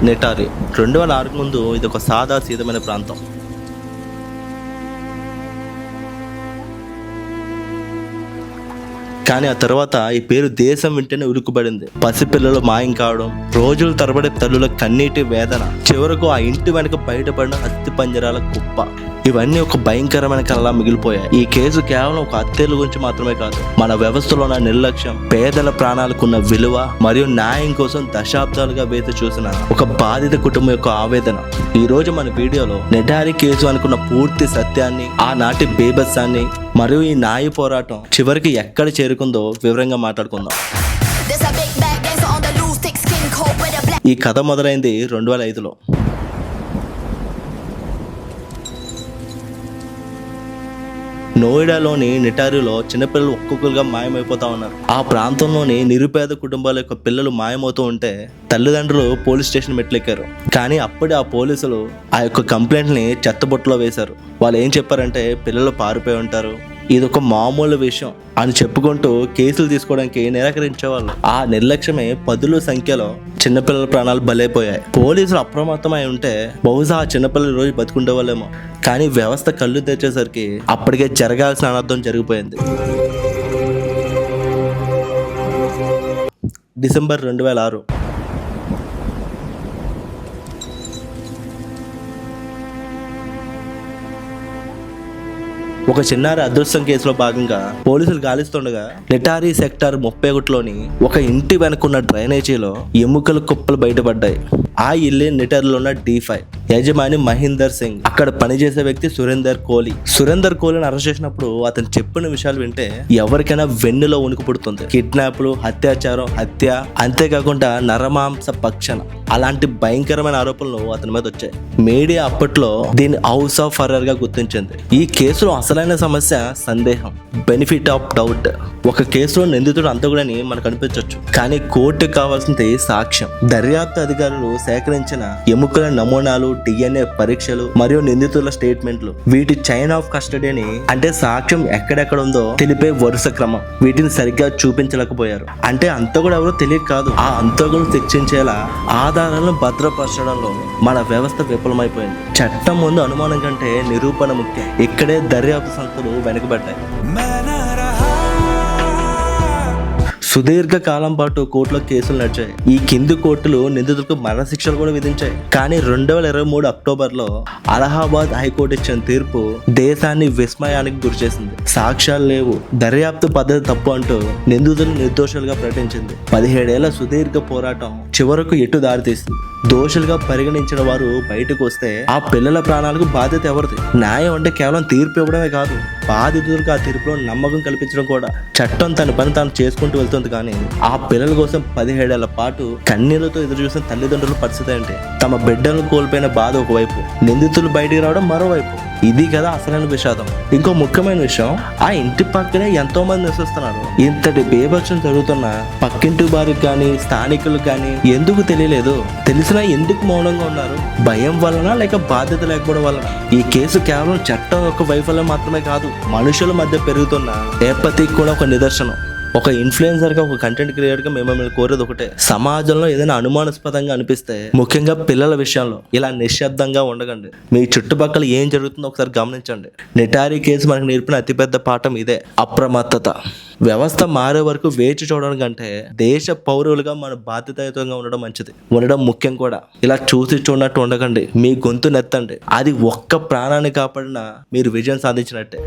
నెటారి 2006 ముందు ఇది ఒక సాదా సీదమైన ప్రాంతం. కానీ ఆ తర్వాత ఈ పేరు దేశం వింటేనే ఉరుకుబడింది. పసిపిల్లలు మాయం కావడం, రోజుల తరబడి తల్లుల కన్నీటి వేదన, చివరకు ఆ ఇంటి వెనక బయటపడిన అస్థి పంజరాల కుప్ప, ఇవన్నీ ఒక భయంకరమైన కళలా మిగిలిపోయాయి. ఈ కేసు కేవలం ఒక హత్యల గురించి మాత్రమే కాదు, మన వ్యవస్థలో ఉన్న నిర్లక్ష్యం, పేదల ప్రాణాలకున్న విలువ మరియు న్యాయం కోసం దశాబ్దాలుగా వేచి చూసిన ఒక బాధిత కుటుంబం యొక్క ఆవేదన. ఈ రోజు మన వీడియోలో నెటారి కేసు అనుకున్న పూర్తి సత్యాన్ని, ఆనాటి బేభత్సాన్ని మరియు ఈ న్యాయ పోరాటం చివరికి ఎక్కడ చేరుకుందో వివరంగా మాట్లాడుకుందాం. ఈ కథ మొదలైంది 2005లో. నోయిడాలోని నెటారిలో చిన్నపిల్లలు ఒక్కొక్కరుగా మాయమైపోతా ఉన్నారు. ఆ ప్రాంతంలోని నిరుపేద కుటుంబాల యొక్క పిల్లలు మాయమవుతూ ఉంటే తల్లిదండ్రులు పోలీస్ స్టేషన్ మెట్లెక్కారు. కానీ అప్పుడే ఆ పోలీసులు ఆ యొక్క కంప్లైంట్ని చెత్తబుట్టలో వేశారు. వాళ్ళు ఏం చెప్పారంటే పిల్లలు పారిపోయి ఉంటారు, ఇది ఒక మామూలు విషయం అని చెప్పుకుంటూ కేసులు తీసుకోవడానికి నిరాకరించేవాళ్ళు. ఆ నిర్లక్ష్యమే పదుల సంఖ్యలో చిన్నపిల్లల ప్రాణాలు బలైపోయాయి. పోలీసులు అప్రమత్తమై ఉంటే బహుశా ఆ చిన్నపిల్లలు రోజు బతుకుండేవాళ్ళేమో. కానీ వ్యవస్థ కళ్ళు తెచ్చేసరికి అప్పటికే జరగాల్సిన అనర్థం జరిగిపోయింది. డిసెంబర్ 2006. ఒక చిన్నారి అదృష్టం కేసులో భాగంగా పోలీసులు గాలిస్తుండగా నెటారి సెక్టార్ 31లోని ఒక ఇంటి వెనుకున్న డ్రైనేజీలో ఎముకల కుప్పలు బయటపడ్డాయి. ఆ ఇల్లే నెటారిలో ఉన్న D5. యజమాని మహీందర్ సింగ్, అక్కడ పనిచేసే వ్యక్తి సురేందర్ కోహ్లీని అరెస్ట్ చేసినప్పుడు అతను చెప్పిన విషయాలు వింటే ఎవరికైనా వెన్నులో ఉనికి పుడుతుంది. కిడ్నాప్లు, అత్యాచారం, హత్య, అంతేకాకుండా నరమాంస భక్షణ, అలాంటి భయంకరమైన ఆరోపణలు అతని మీద వచ్చాయి. మీడియా అప్పట్లో దీన్ని హౌస్ ఆఫ్ హర్రర్ గా గుర్తించింది. ఈ కేసులో అసలైన సమస్య సందేహం, బెనిఫిట్ ఆఫ్ డౌట్. ఒక కేసులో నిందితుడు అంతకుడని మనకు అనిపించవచ్చు, కానీ కోర్టుకు కావాల్సింది సాక్ష్యం. దర్యాప్తు అధికారులు సేకరించిన ఎముకల నమూనాలు, DNA పరీక్షలు మరియు నిందితుల స్టేట్మెంట్లు, వీటి చైన్ ఆఫ్ కస్టడీని, అంటే సాక్ష్యం ఎక్కడెక్కడ ఉందో తెలిపే వరుస క్రమం, వీటిని సరిగ్గా చూపించలేకపోయారు. అంటే అంతకుడు ఎవరో తెలియక కాదు, ఆ అంతకుడు శిక్షించేలా ఆధారాలను భద్రపరచడంలో మన వ్యవస్థ విఫలమైపోయింది. చట్టం ముందు అనుమానం కంటే నిరూపణ ముఖ్యం. ఇక్కడే దర్యాప్తు సంస్థలు వెనుకబడ్డాయి. సుదీర్ఘ కాలం పాటు కోర్టులో కేసులు నడిచాయి. ఈ కింది కోర్టులు నిందితులకు మరణశిక్షలు కూడా విధించాయి. కానీ 2023 అక్టోబర్లో అలహాబాద్ హైకోర్టు ఇచ్చిన తీర్పు దేశాన్ని విస్మయానికి గురిచేసింది. సాక్ష్యాలు లేవు, దర్యాప్తు పద్ధతి తప్పు అంటూ నిందితులను నిర్దోషులుగా ప్రకటించింది. 17 ఏళ్ల సుదీర్ఘ పోరాటం చివరకు ఎటు దారితీస్తుంది. దోషులుగా పరిగణించిన వారు బయటకు వస్తే ఆ పిల్లల ప్రాణాలకు బాధ్యత ఎవరిది? న్యాయం అంటే కేవలం తీర్పు ఇవ్వడమే కాదు, బాధితులకు ఆ తీర్పులో నమ్మకం కల్పించడం కూడా. చట్టం తన పని తాను చేసుకుంటూ వెళ్తుంది, కానీ ఆ పిల్లల కోసం 17 ఏళ్ల పాటు కన్నీళ్లతో ఎదురు చూసిన తల్లిదండ్రుల పరిస్థితి అంటే తమ బిడ్డలను కోల్పోయిన బాధ ఒకవైపు, నిందితులు బయటికి రావడం మరోవైపు. ఇది కదా అసలైన విషాదం. ఇంకో ముఖ్యమైన విషయం, ఆ ఇంటి పక్కనే ఎంతో మంది నివసిస్తున్నారు. ఇంతటి బేభత్సం జరుగుతున్నా పక్కింటి వారికి కానీ స్థానికులకు కానీ ఎందుకు తెలియలేదు? తెలిసినా ఎందుకు మౌనంగా ఉన్నారు? భయం వలన లేక బాధ్యత లేకపోవడం వలన? ఈ కేసు కేవలం చట్టం యొక్క వైఫల్యం మాత్రమే కాదు, మనుషుల మధ్య పెరుగుతున్న ఏపతికి కూడా ఒక నిదర్శనం. ఒక ఇన్ఫ్లుయెన్సర్గా, ఒక కంటెంట్ క్రియేటర్గా మిమ్మల్ని కోరేది ఒకటే, సమాజంలో ఏదైనా అనుమానాస్పదంగా అనిపిస్తే, ముఖ్యంగా పిల్లల విషయంలో ఇలా నిశ్శబ్దంగా ఉండకండి. మీ చుట్టుపక్కల ఏం జరుగుతుందో ఒకసారి గమనించండి. నెటారి కేసు మనకు నేర్పిన అతిపెద్ద పాఠం ఇదే, అప్రమత్తత. వ్యవస్థ మారే వరకు వేచి చూడడం కంటే దేశ పౌరులుగా మన బాధ్యతాయుతంగా ఉండడం మంచిది, ఉండడం ముఖ్యం కూడా. ఇలా చూసి చూడనట్టు ఉండకండి, మీ గొంతు నెత్తండి. అది ఒక్క ప్రాణాన్ని కాపాడినా మీరు విజయం సాధించినట్టే.